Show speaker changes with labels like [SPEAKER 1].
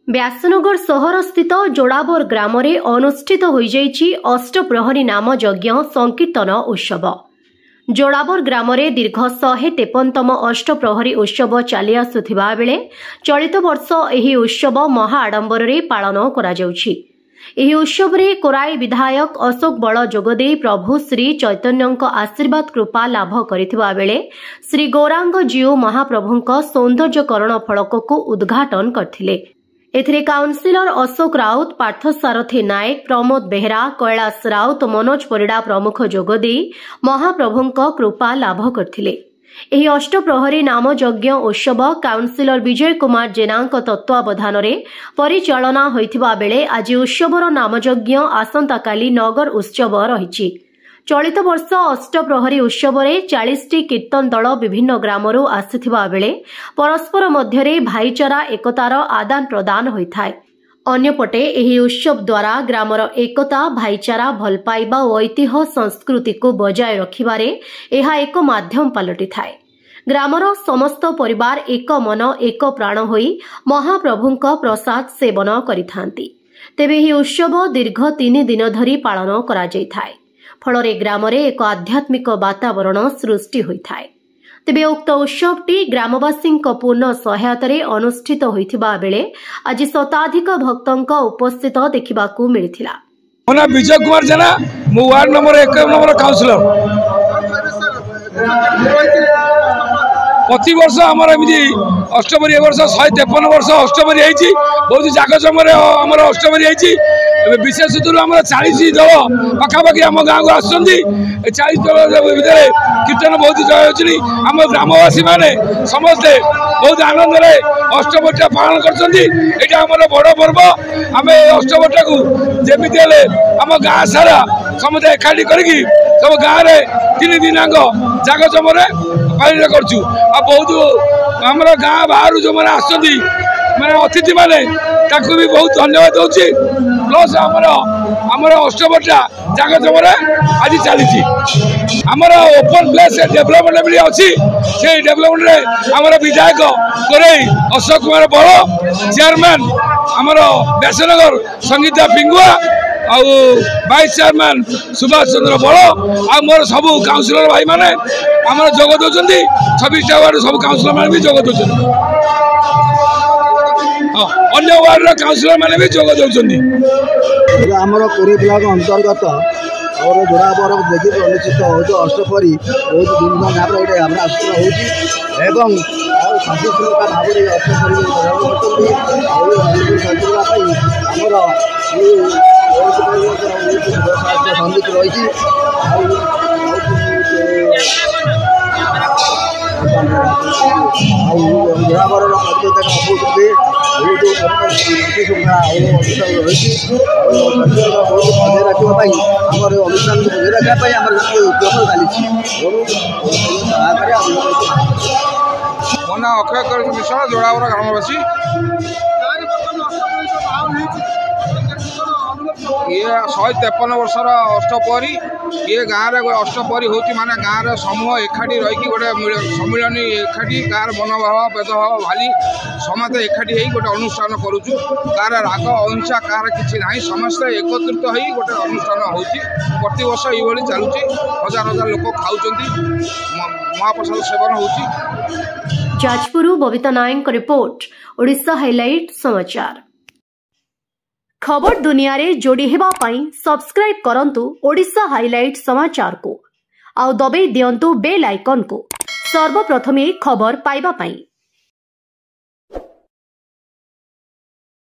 [SPEAKER 1] व्यासनगर सहर स्थित जोड़ाबर ग्राम अनुष्ठित हो अष्टप्रहरी नाम यज्ञ संकीर्तन उत्सव। जोड़ाबर ग्राम दीर्घ 153तम अष्टप्रहरी उत्सव चली आसुथिबा बेले चलित वर्ष एही उत्सव महाआडंबर पालन करा जाउछि। एही उत्सव रे कोराई विधायक अशोक बल जोगदे प्रभु श्री चैतन्यଙ୍କ आशीर्वाद कृपा लाभ करिथिबा बेले श्री गौरांग जीव महाप्रभुଙ୍କ सौंदर्यकरण फलक को उद्घाटन करथिले। एथिरे काउंसिलर अशोक राउत, पार्थसारथी नायक, प्रमोद बेहरा, कैलाश राउत, मनोज परिड़ा प्रमुख जोगदे महाप्रभुଙ୍କ कृपा लाभ करथिले। एही अष्टप्रहरी नाम यज्ञ उत्सव काउंसिलर विजय कुमार जेनाଙ୍କ तत्वावधान परिचालना होइथिबा बेले आज उत्सवर नाम यज्ञ आसंता काली नगर उत्सव रहिछि। चलित वर्ष अष्टप्रहरी उत्सव 40टी कीर्तन दल विभिन्न ग्रामरू आसिथिबा बेले परस्पर मध्यरे भाईचारा एकतार आदान प्रदान होइथाय। अन्यपटे एही उत्सव द्वारा ग्रामर एकता, भाईचारा, भलपाइबा और ऐतिह्य संस्कृति को बजाय रखिबारे एहा एक माध्यम पलटि थाए। ग्रामर समस्त परिवार एक मन एक प्राण होई महाप्रभुଙ୍କ प्रसाद सेवन करिथांती। तेबे एही उत्सव दीर्घ 3 दिन धरी पालन करा जायथाय। फलरे ग्रामरे एक आध्यात्मिक वातावरण सृष्टि होइथाय। तेबे उक्त उत्सवटी ग्रामवासी पूर्ण सहायतार अनुष्ठित होइथिबा बेले आज शताधिक भक्तों उपस्थित देखिबाकू मिलिथिला।
[SPEAKER 2] मोना विजय कुमार जेना मो वार्ड नंबर 1 नंबर काउंसिलर प्रति वर्ष आमर एमती अष्टपरी वर्ष 153 वर्ष अष्टपरी होती बहुत जाकजमर आम अष्टपरी होती। विशेष रूप आम 40 दल पाखापाखि आम गाँव को आसुँच 40 दल भितर कीर्तन बहुत जय आम ग्रामवासी मैंने समस्ते बहुत आनंद अष्टपरीटा पालन कर बड़ पर्व। आम अष्टपरीटा को जमी आम गाँ सारा समस्त एकाठी करके सब गाँव में 3 दिन जाकजमर पालन करछु। बहुत आम गाँ बाहर जो मैंने आसुँच मैंने अतिथि मैंने भी बहुत धन्यवाद दूसरी। प्लस आमर अष्टपरीटा जाकजमर आज चली आमर ओपन प्लेस डेभलपमेंट भी अच्छी से डेभलपमेंट आमर विधायक कोराई अशोक कुमार बल, चेयरमैन आमर व्यासनगर संगीता पिंगुआ आउ वाइस चेयरमैन सुभाष चंद्र बल आ मोर सब काउंसिलर भाई मैंने आमर जोग दौरान 26टा वार्ड सब काउंसिलर मैंने भी जोग दौरान अन्य वार्ड काउंसिलर मैंने भी जोग दौरान।
[SPEAKER 3] आमर कोरी ब्लॉक अंतर्गत और जोड़ाबर देखिए अनुष्ठित हो अष्टपरी बहुत धूमधाम भाव ये आम आसूँ एवं शांतिशृंखला भाव अष्टपरी समिति रही जोड़ाबर आमर अनुष्ठान बजाय रखापी आम उद्यम चली।
[SPEAKER 4] मो ना अक्षय मिश्र जोड़ाबर ग्रामवासी ये 153 वर्षर अष्टपरी ये गाँव में अष्टपरी हो माने गाँव समूह एकाठी रही गोटे सम्मिलनी एकाठी गाँव मनोभाव भेदभाव भाली समस्त एकाठी हो गोटे अनुष्ठान करुचु। कार राग अहिंसा कार किसी ना समस्ते एकत्रित हो गोटे अनुष्ठान हो प्रति वर्ष ये चलुची। हजार हजार लोक खाऊँ महाप्रसाद सेवन हो।
[SPEAKER 1] जाजपुर बबिता नायक रिपोर्ट ओडिशा हाइलाइट समाचार। खबर दुनिया रे जोड़ी हेबा पाई सब्सक्राइब करंतु ओडिशा हाइलाइट समाचार को आउ दबे दियंतु बेल आइकन को सर्वप्रथमे खबर पाइबा पाई।